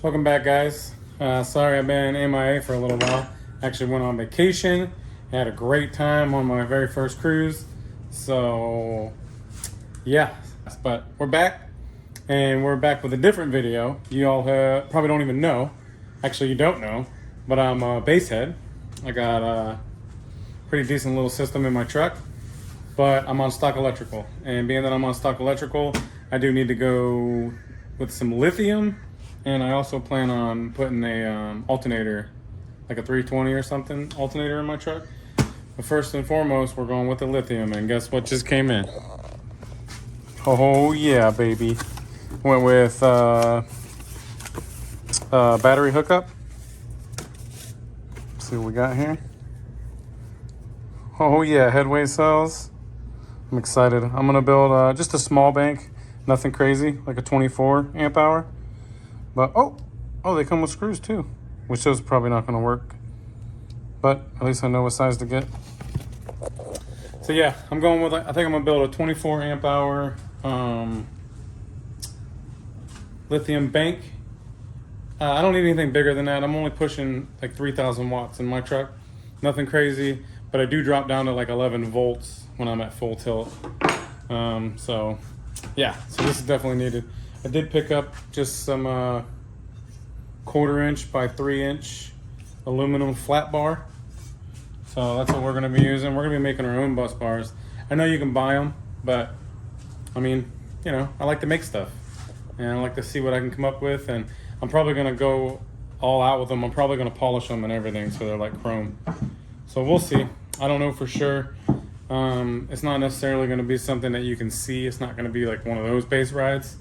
Welcome back, guys. Sorry I've been MIA for a little while. Actually went on vacation. Had a great time on my very first cruise. So yeah, but we're back, and we're back with a different video. You all probably don't even know. Actually, you don't know, but I'm a bass head. I got a pretty decent little system in my truck, but I'm on stock electrical. And being that I'm on stock electrical, I do need to go with some lithium. And I also plan on putting a alternator, like a 320 or something, alternator in my truck. But first and foremost, we're going with the lithium. And guess what just came in? Oh yeah, baby. Went with battery hookup. Let's see what we got here. Oh yeah, headway cells. I'm excited. I'm gonna build just a small bank, nothing crazy, like a 24 amp hour. But oh, they come with screws too, which those are probably not gonna work. But at least I know what size to get. So yeah, I'm going with, I think I'm gonna build a 24 amp hour lithium bank. I don't need anything bigger than that. I'm only pushing like 3,000 watts in my truck. Nothing crazy, but I do drop down to like 11 volts when I'm at full tilt. So yeah, so this is definitely needed. I did pick up just some 1/4 inch by 3 inch aluminum flat bar. So that's what we're gonna be using. We're gonna be making our own bus bars. I know you can buy them, but I mean, you know, I like to make stuff and I like to see what I can come up with. And I'm probably gonna go all out with them. I'm probably gonna polish them and everything so they're like chrome. So we'll see. I don't know for sure. It's not necessarily gonna be something that you can see. It's not gonna be like one of those base rides.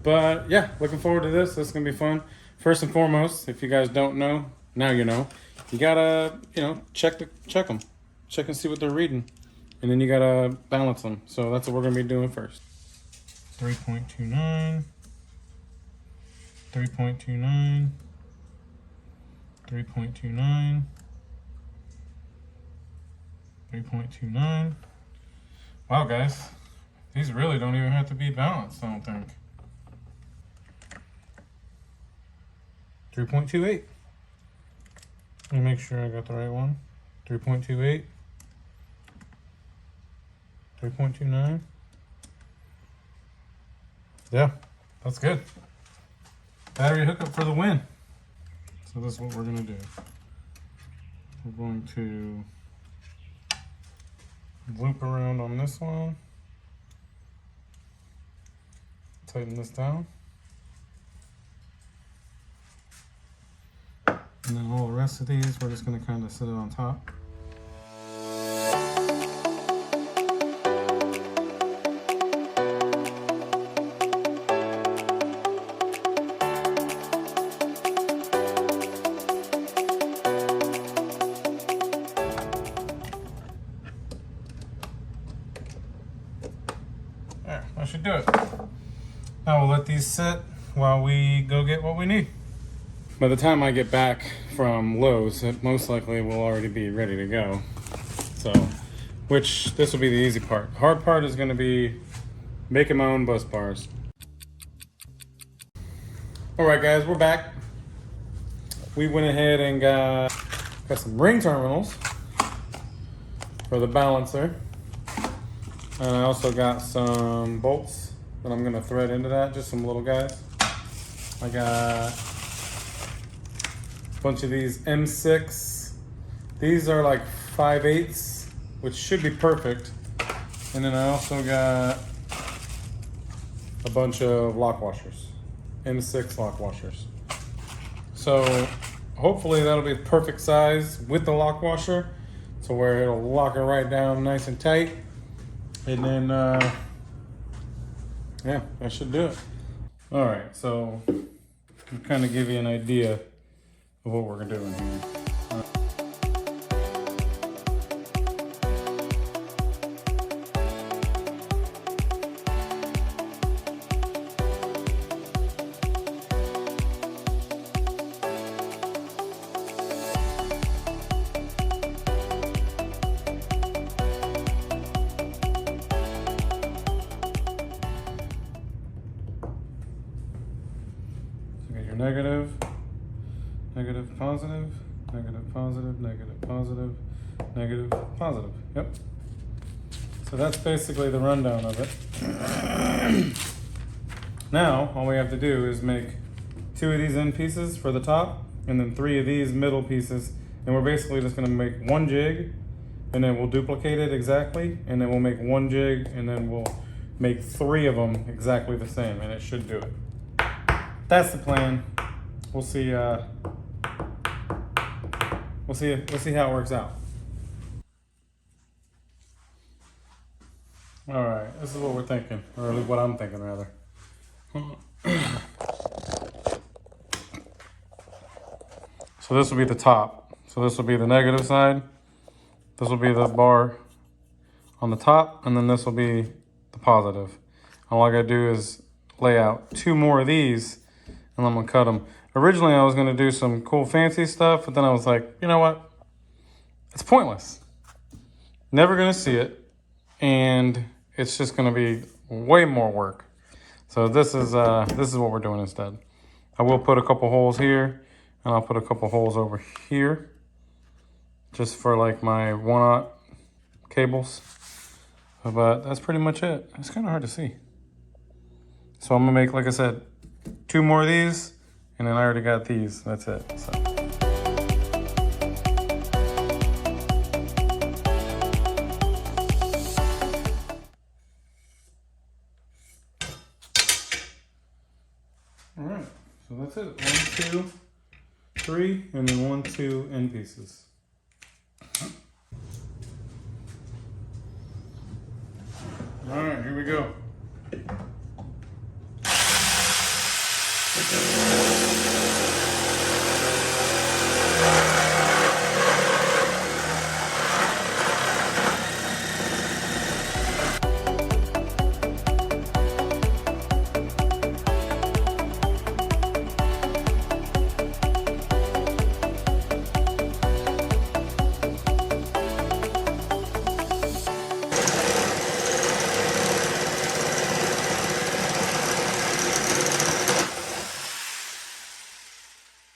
But yeah, looking forward to this. This is gonna be fun. First and foremost, if you guys don't know, now you know. You gotta, you know, check them, check and see what they're reading, and then you gotta balance them. So that's what we're gonna be doing first. 3.29, 3.29, 3.29, 3.29. Wow, guys, these really don't even have to be balanced, I don't think. 3.28. Let me make sure I got the right one. 3.28. 3.29. Yeah, that's good. Battery hookup for the win. So this is what we're gonna do. We're going to loop around on this one. Tighten this down. And then all the rest of these, we're just gonna kind of set it on top. There, that should do it. Now we'll let these sit while we go get what we need. By the time I get back from Lowe's, it most likely will already be ready to go. So, which this will be the easy part. The hard part is going to be making my own bus bars. All right, guys, we're back. We went ahead and got some ring terminals for the balancer, and I also got some bolts that I'm going to thread into that. Just some little guys. I got bunch of these M6. These are like 5/8, which should be perfect. And then I also got a bunch of lock washers, M6 lock washers. So hopefully that'll be the perfect size with the lock washer, to where it'll lock it right down nice and tight. And then yeah, that should do it. All right, so to kind of give you an idea of what we're doing here. negative, negative, positive, negative, positive, negative, positive, negative, positive. Yep. So that's basically the rundown of it. Now, all we have to do is make 2 of these end pieces for the top, and then 3 of these middle pieces. And we're basically just gonna make 1 jig, and then we'll duplicate it exactly, and then we'll make 1 jig, and then we'll make 3 of them exactly the same, and it should do it. That's the plan. We'll see. We'll see how it works out. All right, this is what we're thinking, or what I'm thinking rather. So this will be the top. So this will be the negative side. This will be the bar on the top, and then this will be the positive. All I gotta do is lay out 2 more of these, and I'm gonna cut them. Originally, I was gonna do some cool fancy stuff, but then I was like, you know what? It's pointless. Never gonna see it, and it's just gonna be way more work. So this is what we're doing instead. I will put a couple holes here, and I'll put a couple holes over here, just for like my 1/0 cables. But that's pretty much it. It's kind of hard to see. So I'm gonna make, like I said, 2 more of these, and then I already got these. That's it. So. All right, so that's it. 1, 2, 3, and then 1, 2 end pieces. All right, here we go.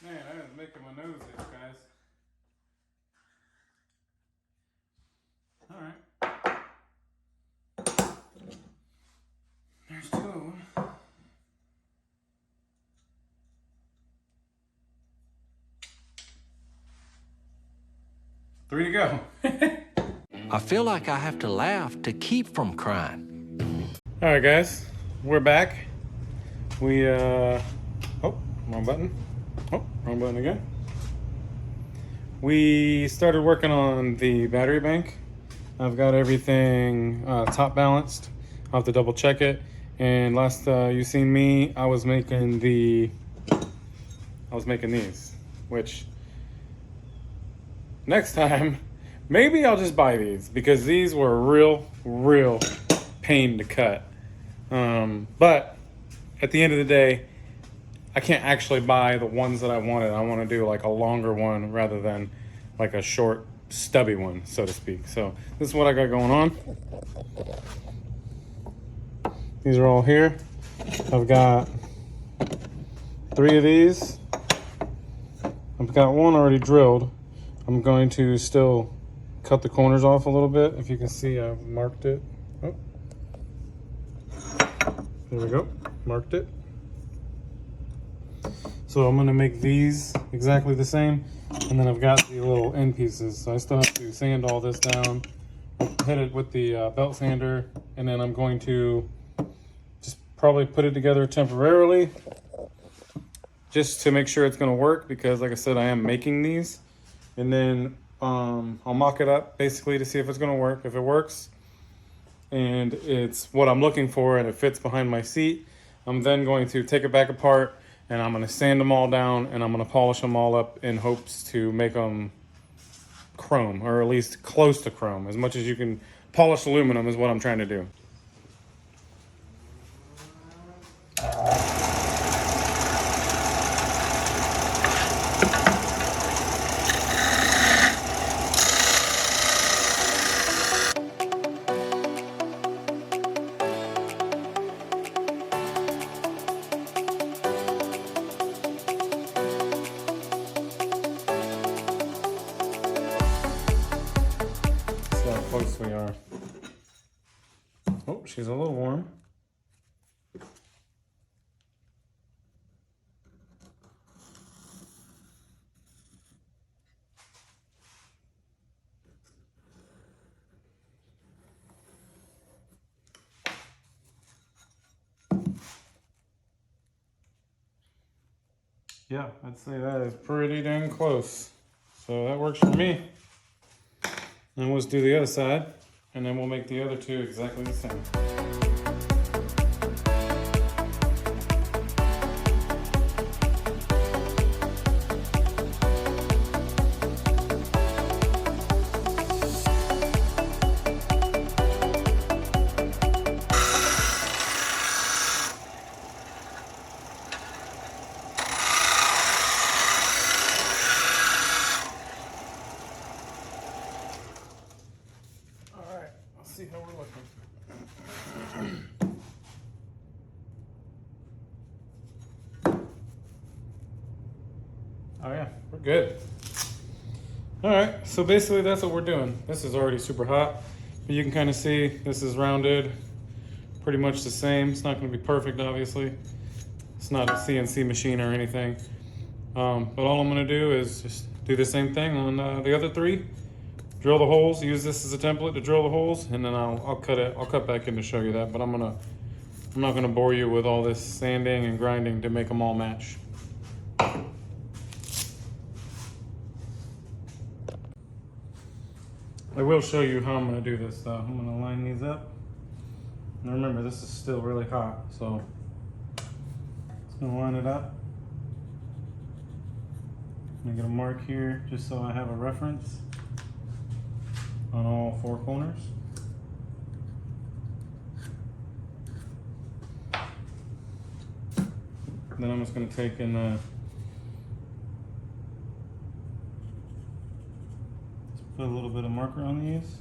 Man, I was making my nose itch, guys. All right. There's 2 of them. 3 to go. I feel like I have to laugh to keep from crying. All right, guys, we're back. We, oh, wrong button. Oh, wrong button again. We started working on the battery bank. I've got everything top balanced. I'll have to double check it. And last you seen me, I was making these, which next time, maybe I'll just buy these, because these were a real pain to cut. But at the end of the day, I can't actually buy the ones that I wanted. I want to do like a longer one rather than like a short, stubby one, so to speak. So this is what I got going on. These are all here. I've got 3 of these. I've got 1 already drilled. I'm going to still cut the corners off a little bit. If you can see, I've marked it. Oh. There we go, marked it. So I'm gonna make these exactly the same. And then I've got the little end pieces. So I still have to sand all this down, hit it with the belt sander, and then I'm going to just probably put it together temporarily just to make sure it's gonna work, because like I said, I am making these. And then I'll mock it up basically to see if it's gonna work. If it works and it's what I'm looking for and it fits behind my seat, I'm then going to take it back apart and I'm gonna sand them all down and I'm gonna polish them all up in hopes to make them chrome, or at least close to chrome. As much as you can polish aluminum is what I'm trying to do. we are. Oh, she's a little warm. Yeah, I'd say that is pretty dang close. So that works for me. And let's do the other side, and then we'll make the other two exactly the same. See how we're looking. Oh yeah, we're good. All right, so basically that's what we're doing. This is already super hot, but you can kind of see this is rounded, pretty much the same. It's not going to be perfect, obviously. It's not a CNC machine or anything. But all I'm going to do is just do the same thing on the other three. Drill the holes, use this as a template to drill the holes, and then I'll cut back in to show you that, but I'm not gonna bore you with all this sanding and grinding to make them all match. I will show you how I'm gonna do this though. I'm gonna line these up. And remember, this is still really hot, so just gonna line it up. I'm gonna get a mark here just so I have a reference on all four corners. Then I'm just going to take and just put a little bit of marker on these.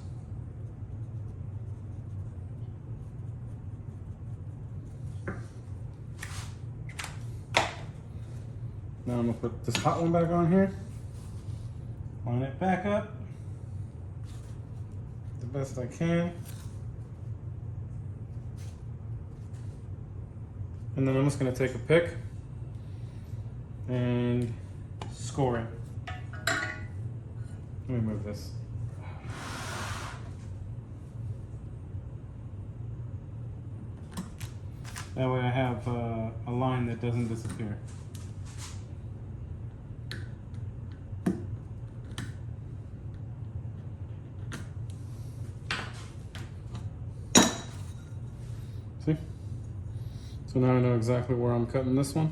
Now I'm going to put this hot one back on here. Line it back up the best I can. And then I'm just going to take a pick and score it. Let me move this. That way I have a line that doesn't disappear. See? So now I know exactly where I'm cutting this one.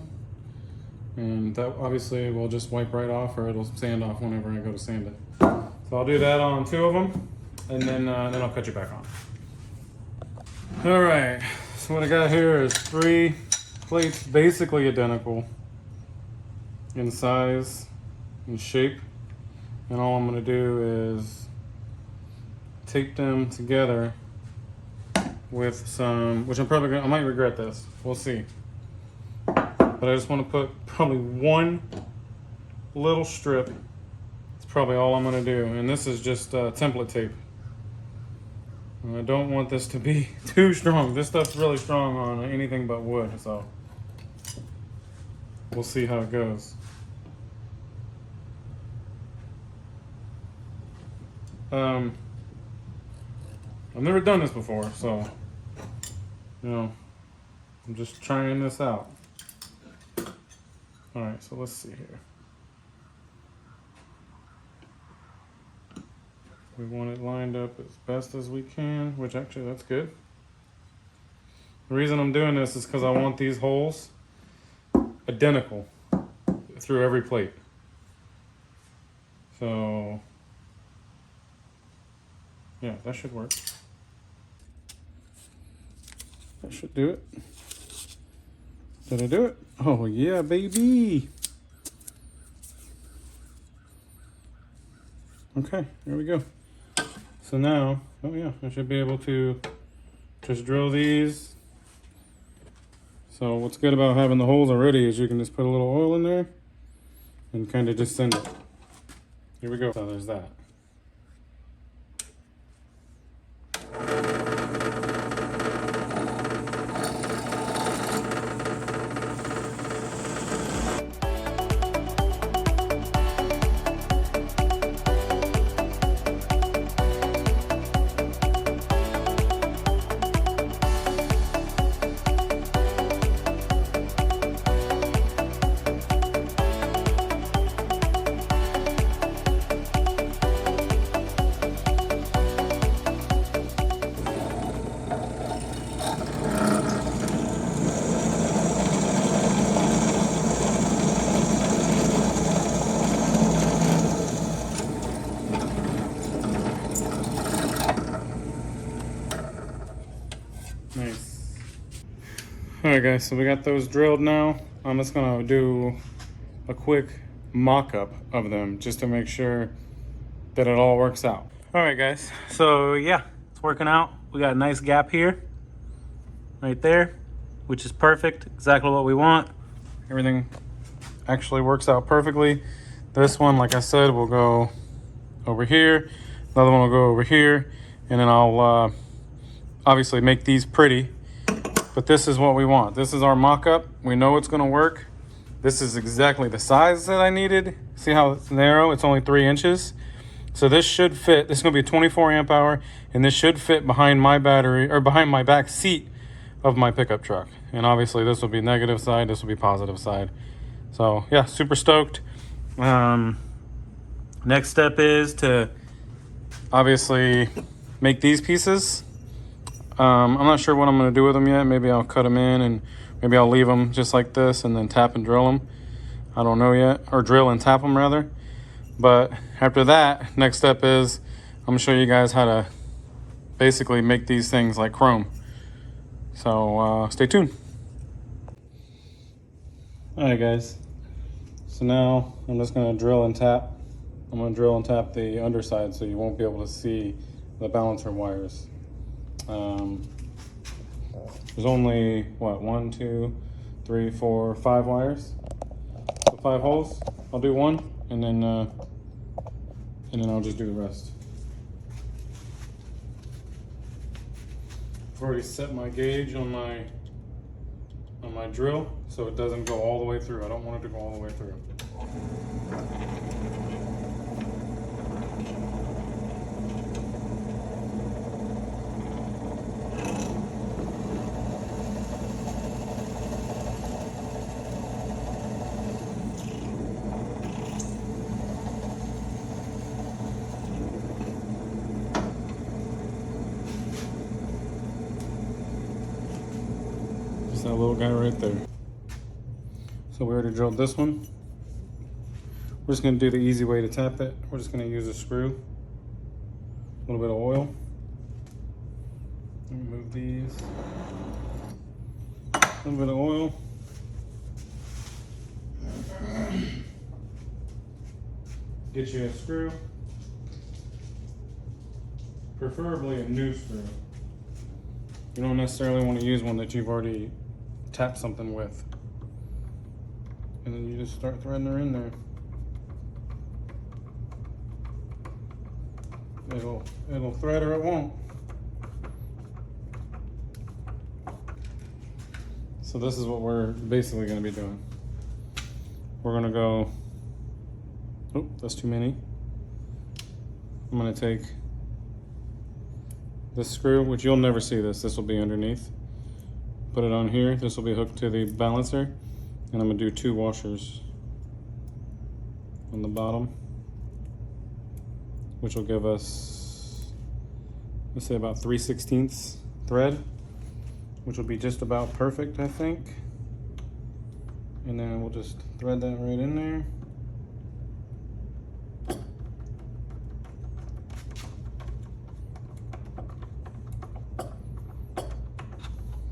And that obviously will just wipe right off, or it'll sand off whenever I go to sand it. So I'll do that on two of them, and then I'll cut you back on. All right, so what I got here is 3 plates basically identical in size and shape. And all I'm gonna do is tape them together with some, which I might regret this, we'll see. But I just want to put probably one little strip. It's probably all I'm going to do. And this is just template tape. And I don't want this to be too strong. This stuff's really strong on anything but wood, so we'll see how it goes. I've never done this before, so, you know, I'm just trying this out. All right, so let's see here. We want it lined up as best as we can, which actually that's good. The reason I'm doing this is because I want these holes identical through every plate. So, yeah, that should work. That should do it. Did I do it? Oh yeah, baby. Okay, here we go. So now, oh yeah, I should be able to just drill these. So what's good about having the holes already is you can just put a little oil in there and kind of just send it. Here we go. So there's that. Nice. Alright guys, so we got those drilled now. I'm just gonna do a quick mock-up of them just to make sure that it all works out. Alright guys, so yeah, it's working out. We got a nice gap here, right there, which is perfect, exactly what we want. Everything actually works out perfectly. This one, like I said, will go over here. Another one will go over here, and then I'll obviously make these pretty, but this is what we want. This is our mock-up. We know it's gonna work. This is exactly the size that I needed. See how it's narrow? It's only 3 inches. So this should fit. This is gonna be a 24 amp hour, and this should fit behind my battery, or behind my back seat of my pickup truck. And obviously this will be negative side, this will be positive side. So yeah, super stoked. Next step is to obviously make these pieces. I'm not sure what I'm going to do with them yet. Maybe I'll cut them in, and maybe I'll leave them just like this and then tap and drill them. I don't know yet, or drill and tap them rather. But after that, next step is I'm going to show you guys how to basically make these things like chrome. So stay tuned. Alright guys, so now I'm just going to drill and tap. I'm going to drill and tap the underside so you won't be able to see the balancer wires. There's only what, 1, 2, 3, 4, 5 wires, so 5 holes. I'll do one, and then I'll just do the rest. I've already set my gauge on my drill so it doesn't go all the way through. I don't want it to go all the way through. That little guy right there. So we already drilled this one. We're just going to do the easy way to tap it. We're just going to use a screw, a little bit of oil. Remove these. A little bit of oil. Get you a screw, preferably a new screw. You don't necessarily want to use one that you've already tapped something with. And then you just start threading her in there. It'll thread or it won't. So this is what we're basically going to be doing. We're going to go, oh, that's too many. I'm going to take this screw, which you'll never see this will be underneath. Put it on here. This will be hooked to the balancer, and I'm going to do 2 washers on the bottom, which will give us, let's say, about 3/16 thread, which will be just about perfect, I think. And then we'll just thread that right in there.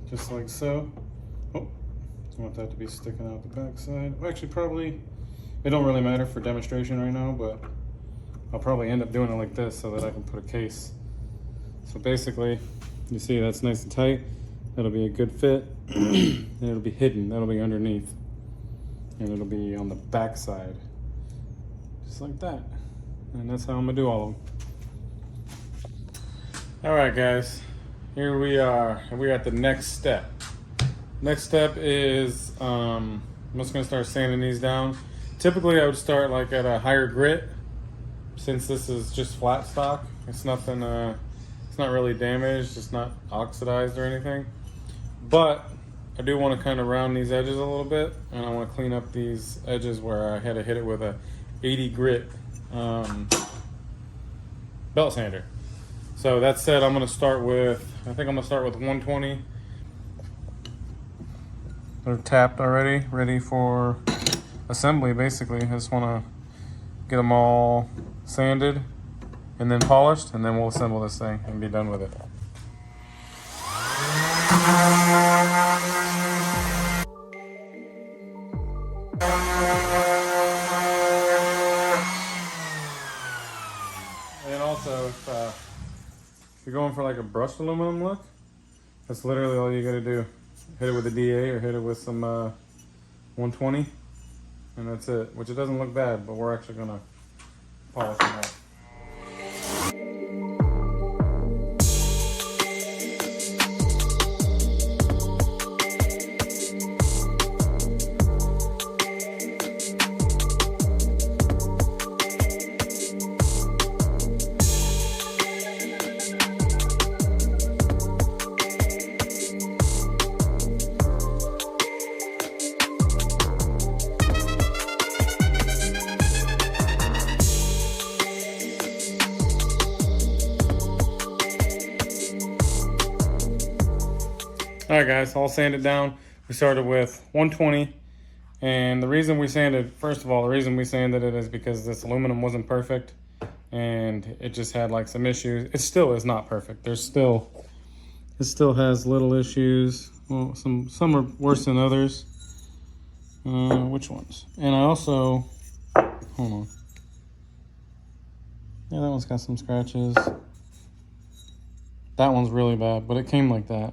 Just like so. Oh, I want that to be sticking out the back side. Well, actually, probably, it don't really matter for demonstration right now, but I'll probably end up doing it like this so that I can put a case. So basically, you see that's nice and tight. That'll be a good fit. And it'll be hidden. That'll be underneath. And it'll be on the back side. Just like that. And that's how I'm gonna do all of them. All right, guys, here we are. We're at the next step. Next step is I'm just gonna start sanding these down. Typically, I would start like at a higher grit, since this is just flat stock. It's nothing. It's not really damaged. It's not oxidized or anything. But I do want to kind of round these edges a little bit, and I want to clean up these edges where I had to hit it with a 80 grit belt sander. So that said, I'm gonna start with, I think I'm gonna start with 120. They're tapped already, ready for assembly basically. I just wanna get them all sanded and then polished, and then we'll assemble this thing and be done with it. And also, if you're going for like a brushed aluminum look, that's literally all you gotta do. Hit it with a DA or hit it with some 120, and that's it. Which it doesn't look bad, but we're actually gonna polish them out. All right, guys, all sanded down. We started with 120, and the reason we sanded, first of all, the reason we sanded it is because this aluminum wasn't perfect, and it just had like some issues. It still is not perfect. It still has little issues. Well, some are worse than others. Which ones? And I also, hold on. Yeah, that one's got some scratches. That one's really bad, but it came like that.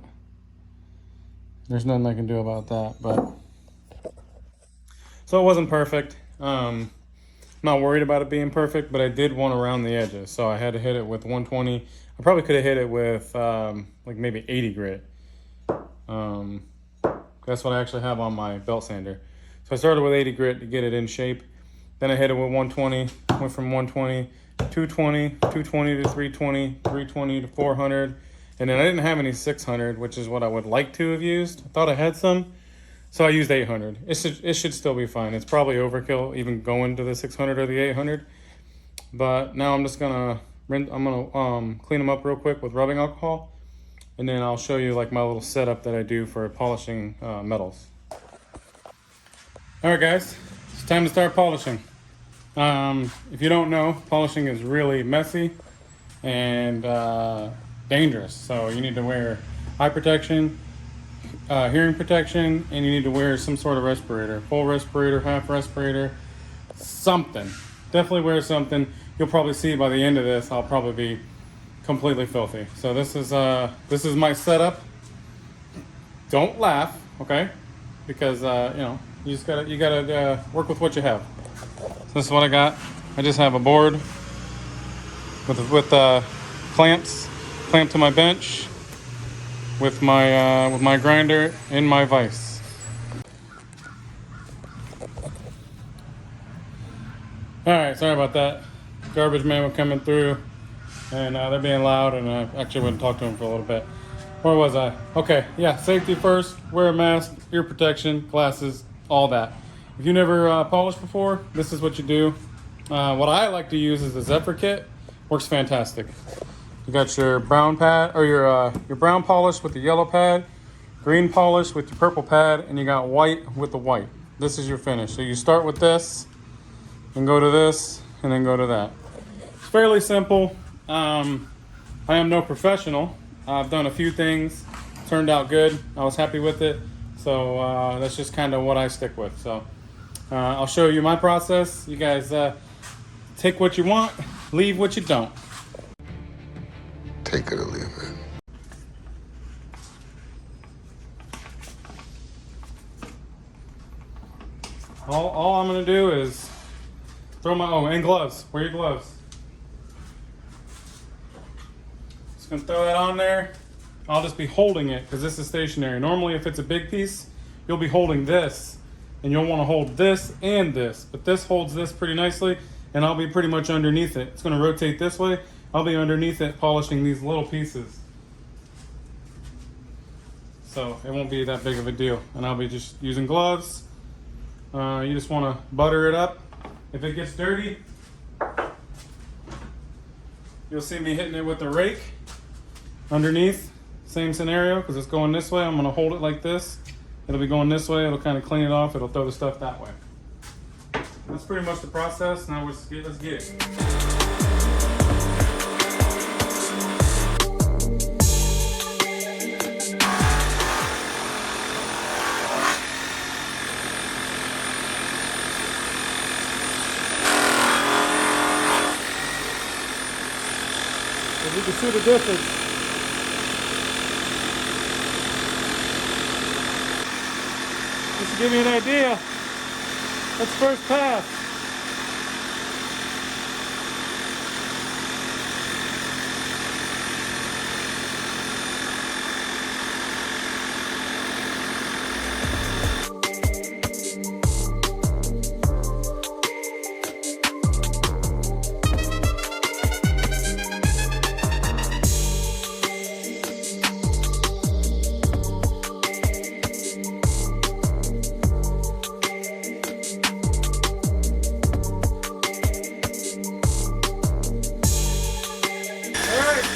There's nothing I can do about that, but so it wasn't perfect. Not worried about it being perfect, but I did want to round the edges, so I had to hit it with 120. I probably could have hit it with like maybe 80 grit. That's what I actually have on my belt sander. So I started with 80 grit to get it in shape. Then I hit it with 120. Went from 120 to 220, 220 to 320, 320 to 400. And then I didn't have any 600, which is what I would like to have used. I thought I had some, so I used 800. It should still be fine. It's probably overkill even going to the 600 or the 800. But now I'm just gonna clean them up real quick with rubbing alcohol, and then I'll show you like my little setup that I do for polishing metals. All right, guys, it's time to start polishing. If you don't know, polishing is really messy and dangerous. So you need to wear eye protection, hearing protection, and you need to wear some sort of respirator, full respirator, half respirator, something. Definitely wear something. You'll probably see by the end of this, I'll probably be completely filthy. So this is my setup. Don't laugh, okay? Because you gotta work with what you have. So this is what I got. I just have a board with clamps clamped to my bench with my grinder in my vise. All right, sorry about that. Garbage man was coming through, and they're being loud, and I actually went and talked to him for a little bit. Where was I? Okay, yeah, safety first. Wear a mask, ear protection, glasses, all that. If you never polished before, this is what you do. What I like to use is the Zephyr kit. Works fantastic. You got your brown pad, or your brown polish with the yellow pad, green polish with your purple pad, and you got white with the white. This is your finish. So you start with this, and go to this, and then go to that. It's fairly simple. I am no professional. I've done a few things, turned out good. I was happy with it. So that's just kind of what I stick with. So I'll show you my process. You guys take what you want, leave what you don't. Take it or leave it. All I'm gonna do is throw and gloves. Wear your gloves. Just gonna throw that on there. I'll just be holding it because this is stationary. Normally if it's a big piece, you'll be holding this and you'll want to hold this and this, but this holds this pretty nicely and I'll be pretty much underneath it. It's going to rotate this way. I'll be underneath it polishing these little pieces. So it won't be that big of a deal. And I'll be just using gloves. You just want to butter it up. If it gets dirty, you'll see me hitting it with the rake underneath. Same scenario, because it's going this way. I'm going to hold it like this. It'll be going this way. It'll kind of clean it off. It'll throw the stuff that way. That's pretty much the process. Now let's get it. As you can see the difference. Just to give you an idea, that's first pass.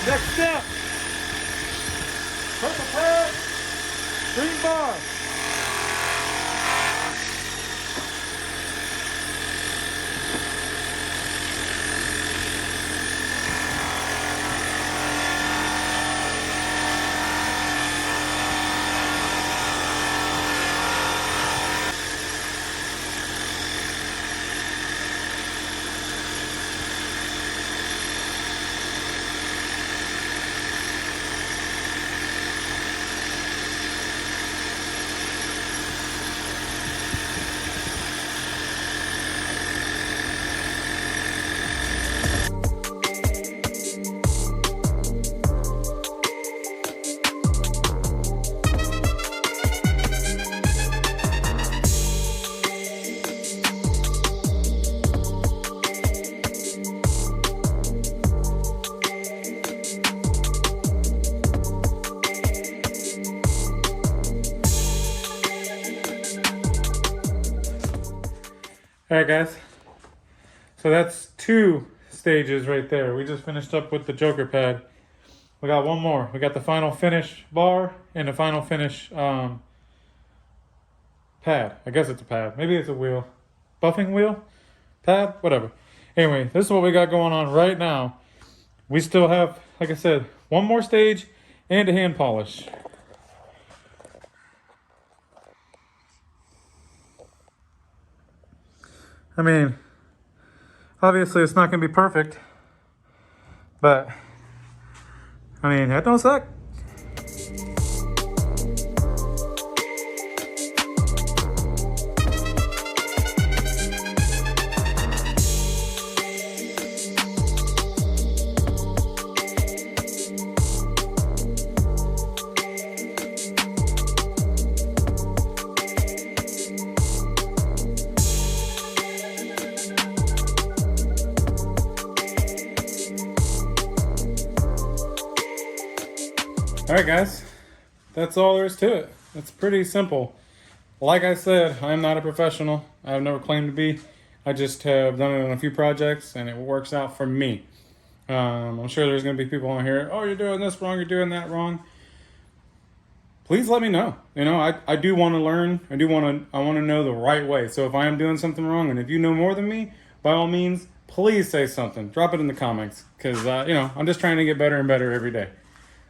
Next step, purple pad, green bar. All right, guys. So that's 2 stages right there. We just finished up with the Joker pad. We got one more. We got the final finish bar and the final finish pad. I guess it's a pad. Maybe it's a wheel. Buffing wheel? Pad? Whatever. Anyway, this is what we got going on right now. We still have, like I said, one more stage and a hand polish. I mean, obviously it's not going to be perfect, but I mean, that don't suck. Alright guys, that's all there is to it. It's pretty simple. Like I said, I am not a professional. I've never claimed to be. I just have done it on a few projects and it works out for me. I'm sure there's going to be people on here, oh, you're doing this wrong, you're doing that wrong. Please let me know. You know, I do want to learn. I want to know the right way. So if I am doing something wrong and if you know more than me, by all means, please say something. Drop it in the comments because, you know, I'm just trying to get better and better every day.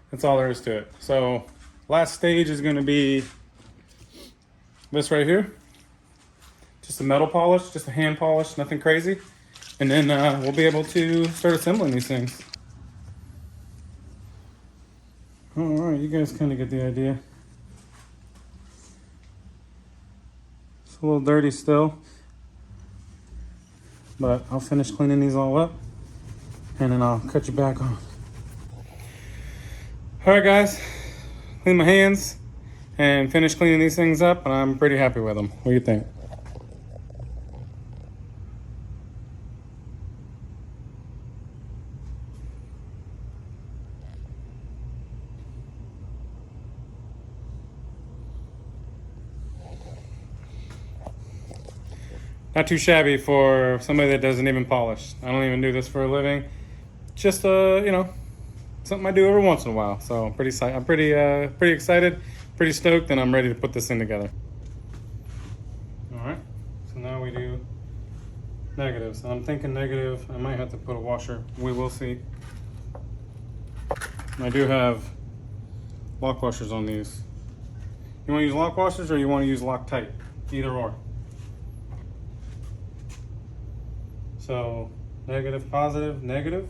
That's all there is to it. So last stage is going to be this right here. Just a metal polish, just a hand polish, nothing crazy. And then we'll be able to start assembling these things. All right, you guys kind of get the idea. It's a little dirty still, but I'll finish cleaning these all up and then I'll cut you back on. All right, guys, clean my hands and finish cleaning these things up, and I'm pretty happy with them. What do you think? Not too shabby for somebody that doesn't even polish. I don't even do this for a living. Just you know, something I do every once in a while. So I'm pretty excited, pretty stoked, and I'm ready to put this thing together. All right. So now we do negatives. I'm thinking negative. I might have to put a washer. We will see. I do have lock washers on these. You want to use lock washers or you want to use Loctite? Either or. So negative, positive, negative.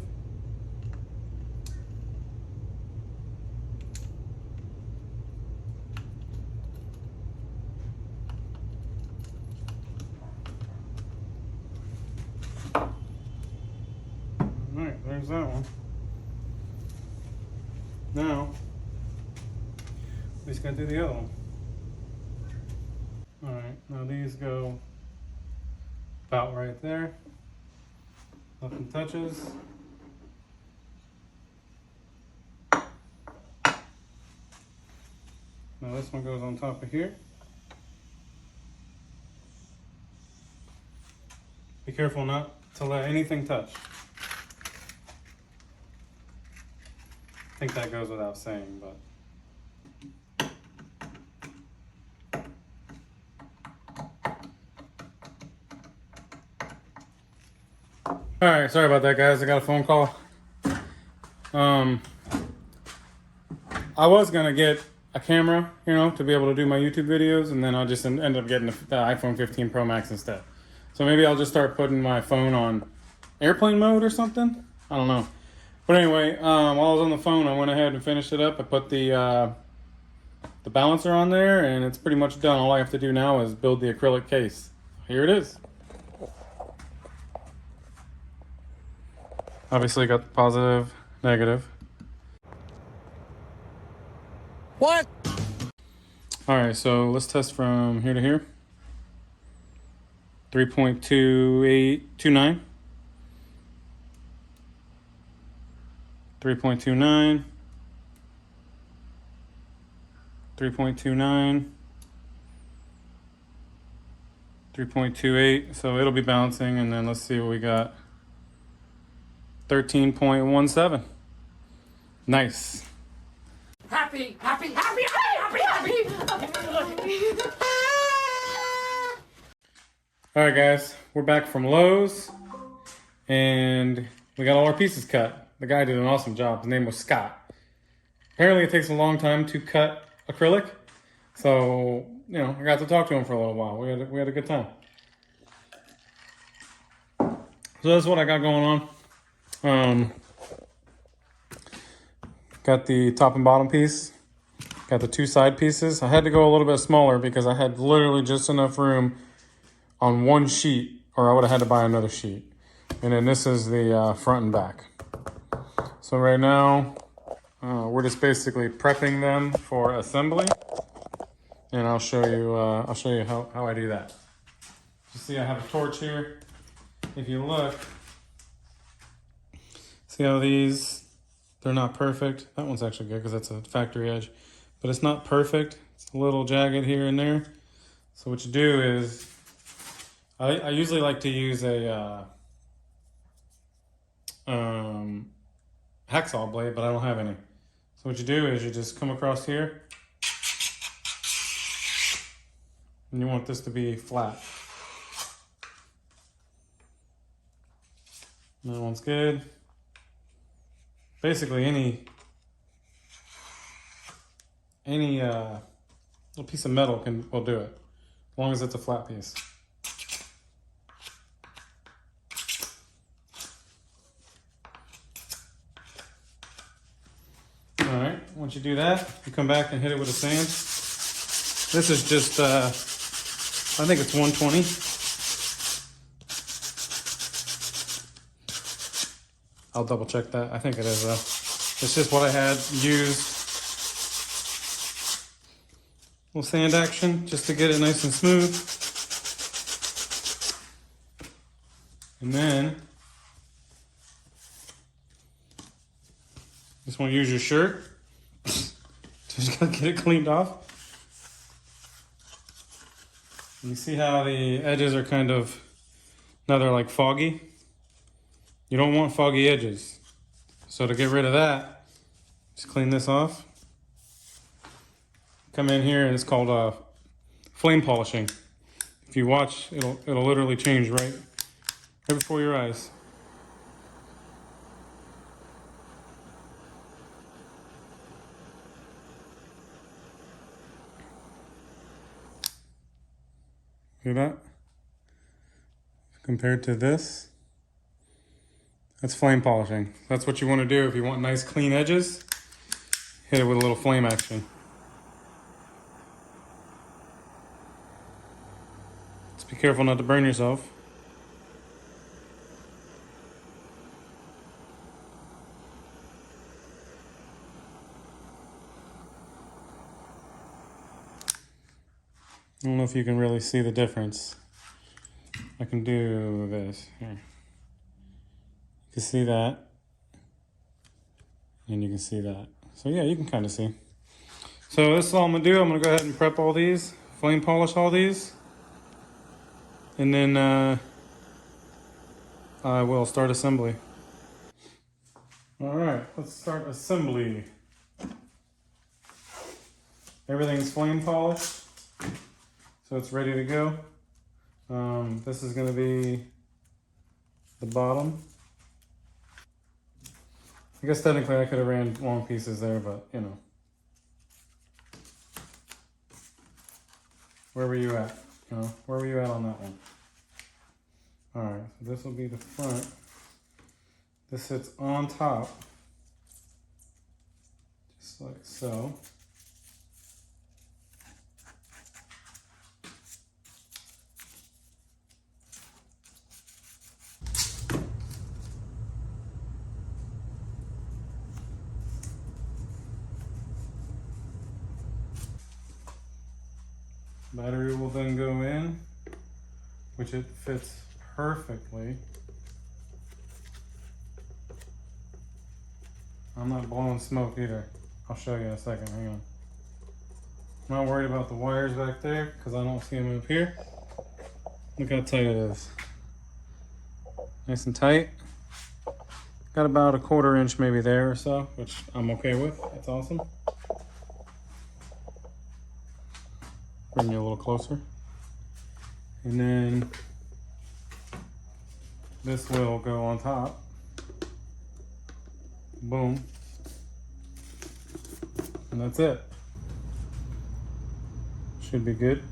All right, there's that one. Now, we just gotta do the other one. All right, now these go about right there. Nothing touches. Now this one goes on top of here. Be careful not to let anything touch. I think that goes without saying, but. All right, sorry about that, guys. I got a phone call. I was gonna get a camera, you know, to be able to do my YouTube videos, and then I'll just end up getting the iPhone 15 Pro Max instead. So maybe I'll just start putting my phone on airplane mode or something. I don't know. But anyway, while I was on the phone, I went ahead and finished it up. I put the balancer on there, and it's pretty much done. All I have to do now is build the acrylic case. Here it is. Obviously got the positive, negative. What? All right, so let's test from here to here. 3.2829. 3.29. 3.29. 3.28. So it'll be bouncing, and then let's see what we got. 13.17. Nice. Happy, happy, happy, happy, happy, happy. All right, guys, we're back from Lowe's, and we got all our pieces cut. The guy did an awesome job. His name was Scott. Apparently, it takes a long time to cut acrylic, so you know I got to talk to him for a little while. We had a good time. So that's what I got going on. Got the top and bottom piece. Got the two side pieces. I had to go a little bit smaller because I had literally just enough room on one sheet, or I would have had to buy another sheet. And then this is the front and back. So right now, we're just basically prepping them for assembly, and I'll show you how I do that. You see, I have a torch here. If you look, see how they're not perfect. That one's actually good because that's a factory edge, but it's not perfect. It's a little jagged here and there. So what you do is, I usually like to use a hacksaw blade, but I don't have any. So what you do is you just come across here, and you want this to be flat. That one's good. Basically, any little piece of metal will do it, as long as it's a flat piece. All right, once you do that, you come back and hit it with a sand. This is just, I think it's 120. I'll double check that. I think it is though. It's just what I had used little sand action just to get it nice and smooth. And then just want to use your shirt. Just gotta get it cleaned off. You see how the edges are kind of, now they're like foggy. You don't want foggy edges. So to get rid of that, just clean this off. Come in here and it's called flame polishing. If you watch, it'll literally change right before your eyes. See that? Compared to this, that's flame polishing. That's what you want to do if you want nice clean edges. Hit it with a little flame action. Just be careful not to burn yourself. I don't know if you can really see the difference. I can do this here. You can see that, and you can see that. So yeah, you can kind of see. So this is all I'm gonna do. I'm gonna go ahead and prep all these, flame polish all these, and then I will start assembly. All right, let's start assembly. Everything's flame polished, so it's ready to go. This is going to be the bottom. I guess technically I could have ran long pieces there, but you know. Where were you at? You know, where were you at on that one? Alright, so this will be the front. This sits on top. Just like so. Battery will then go in, which it fits perfectly. I'm not blowing smoke either. I'll show you in a second, hang on. I'm not worried about the wires back there because I don't see them up here. Look how tight it is. Nice and tight. Got about a 1/4 inch maybe there or so, which I'm okay with. That's awesome. Bring you a little closer. And then this will go on top. Boom. And that's it. Should be good.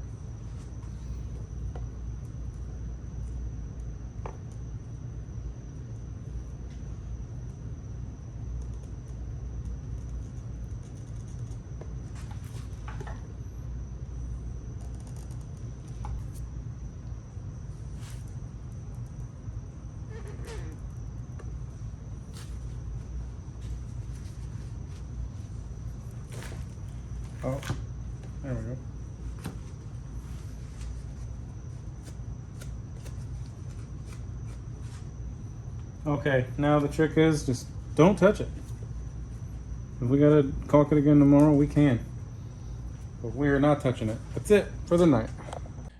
Oh, there we go. Okay, now the trick is just don't touch it. If we gotta caulk it again tomorrow, we can. But we are not touching it. That's it for the night.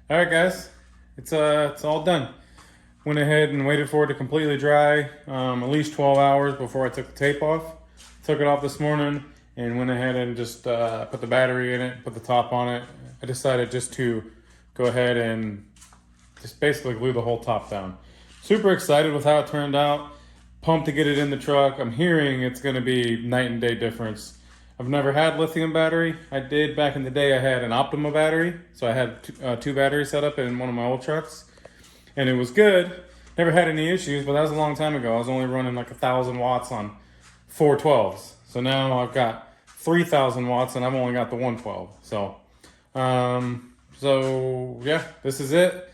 All right, guys, it's all done. Went ahead and waited for it to completely dry, at least 12 hours before I took the tape off. Took it off this morning and went ahead and just put the battery in it, put the top on it. I decided just to go ahead and just basically glue the whole top down. Super excited with how it turned out. Pumped to get it in the truck. I'm hearing it's gonna be night and day difference. I've never had lithium battery. I did back in the day. I had an Optima battery. So I had two batteries set up in one of my old trucks. And it was good. Never had any issues, but that was a long time ago. I was only running like 1,000 watts on 412s. So now I've got 3,000 watts and I've only got the 112. So yeah, this is it.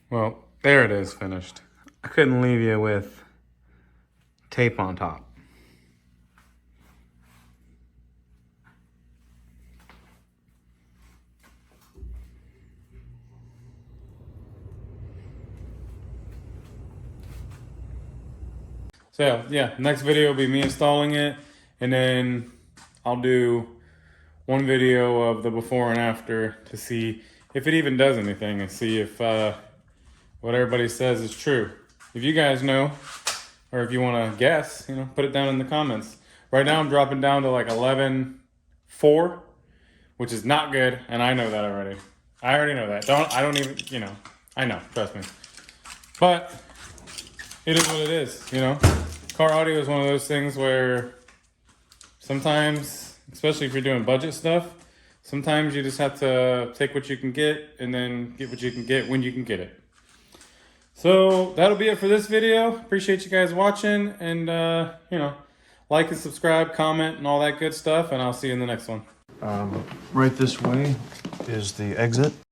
Well, there it is finished. I couldn't leave you with tape on top. So yeah, next video will be me installing it, and then I'll do one video of the before and after to see if it even does anything, and see if what everybody says is true. If you guys know, or if you want to guess, you know, put it down in the comments. Right now I'm dropping down to like 11.4, which is not good, and I know that already. I already know that. I don't even, you know, I know, trust me. But it is what it is, you know. Car audio is one of those things where sometimes, especially if you're doing budget stuff, sometimes you just have to take what you can get and then get what you can get when you can get it. So that'll be it for this video. Appreciate you guys watching, and you know, like and subscribe, comment, and all that good stuff, and I'll see you in the next one. Right this way is the exit.